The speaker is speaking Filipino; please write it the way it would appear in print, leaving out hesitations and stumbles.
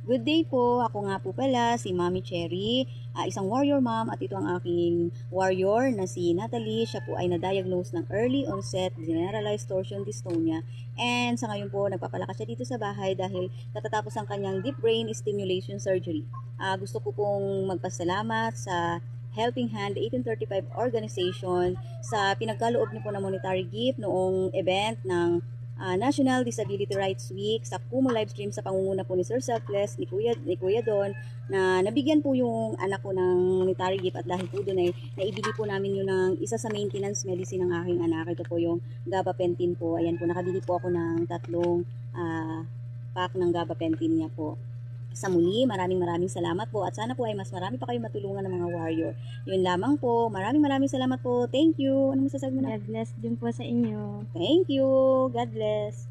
Good day po, ako nga po pala si Mami Cherry, isang warrior mom, at ito ang aking warrior na si Natalie. Siya po ay na-diagnose ng early onset generalized torsion dystonia, and sa ngayon po nagpapalakas siya dito sa bahay dahil katatapos ang kanyang deep brain stimulation surgery. Gusto ko pong magpasalamat sa Helping Hand 1835 organization sa pinagkaloob niyo po ng monetary gift noong event ng National Disability Rights Week sa Kumu livestream sa pangunguna po ni Sir Selfless, ni Kuya Don, na nabigyan po yung anak ko ng monetary gift, at dahil po doon ay naibili po namin yun ng isa sa maintenance medicine ng aking anak. Ito po yung gabapentin po. Ayan po, nakabili po ako ng 3 pack ng gabapentin niya po. Sa muli, maraming salamat po, at sana po ay mas marami pa kayong matulungan ng mga warrior. Yun lamang po. Maraming salamat po. Thank you. Ano masasabi mo na? God bless din po sa inyo. Thank you. God bless.